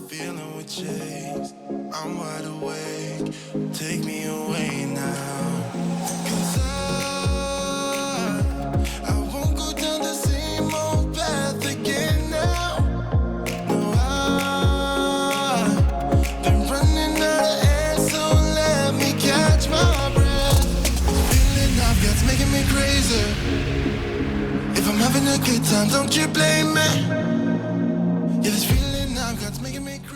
feeling we chase. I'm wide awake, take me away now. 'Cause I won't go down the same old path again now. No, I've been running out of air, so let me catch my breath. Feeling I've got's making me crazy. If I'm having a good time, don't you blame me. Yeah, this feeling I've got's making me crazy.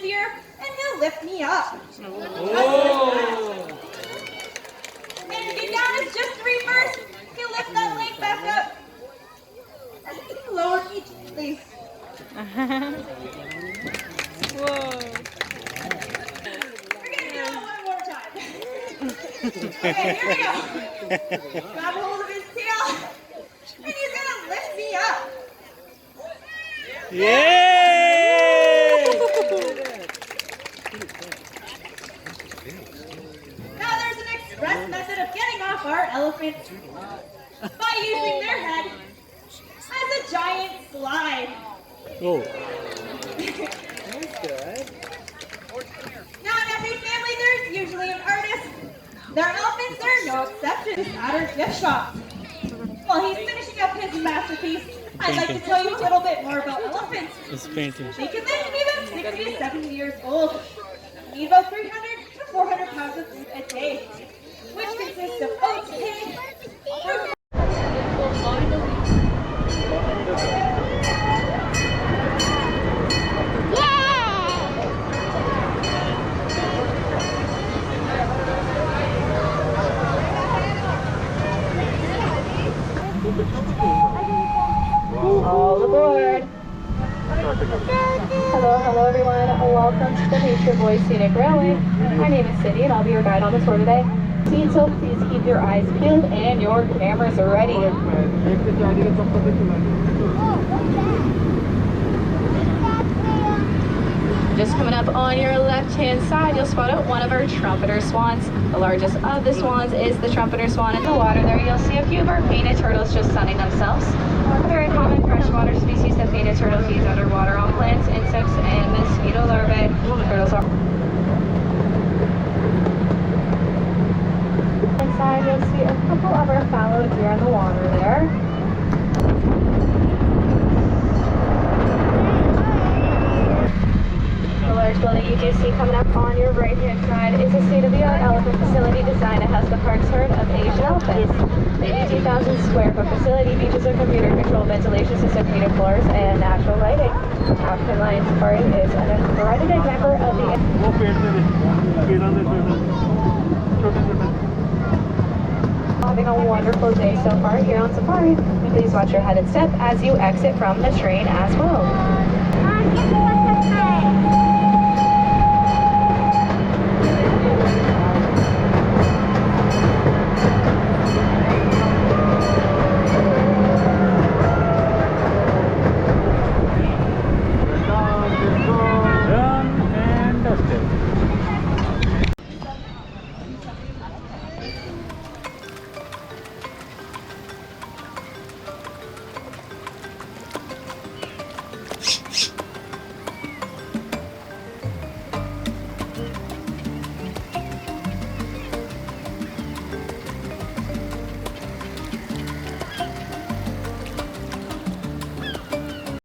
deer, and he'll lift me up. Oh. And to get down is just 3 first. He'll lift that leg back up. And lower me gently. Whoa. We're gonna do it one more time. Okay, here we go. Grab hold of his tail, and he's gonna lift me up. Yay! Now there's an express method of getting off our elephants by using their head as a giant slide. Oh. Now in every family there's usually an artist. Their elephants are no exception at our gift shop. While he's finishing up his masterpiece, I'd like to tell you a little bit more about elephants. It's painting. They can live to be about 60 to 70 years old. Need about 300 to 400 pounds of food a day, which consists of oats, hay, fruit. All aboard! Hello everyone. Welcome to the Nature Boys Scenic Railway. My name is Cindy and I'll be your guide on the tour today. So please keep your eyes peeled and your cameras ready. Just coming up on your left-hand side, you'll spot out one of our trumpeter swans. The largest of the swans is the trumpeter swan. In the water there, you'll see a few of our painted turtles just sunning themselves. A very common freshwater species that painted turtle feeds underwater on plants, insects, and mosquito larvae. Turtles are... Inside, you'll see a couple of our fallow deer in the water there. The large building you do see coming up on your right-hand side is a state-of-the-art elephant facility designed to house the park's herd of Asian elephants. The 18,000 square foot facility features a computer-controlled ventilation system, heated floors, and natural lighting. African Lion Safari is an accredited member of the... Having a wonderful day so far here on Safari. Please watch your head and step as you exit from the train as well.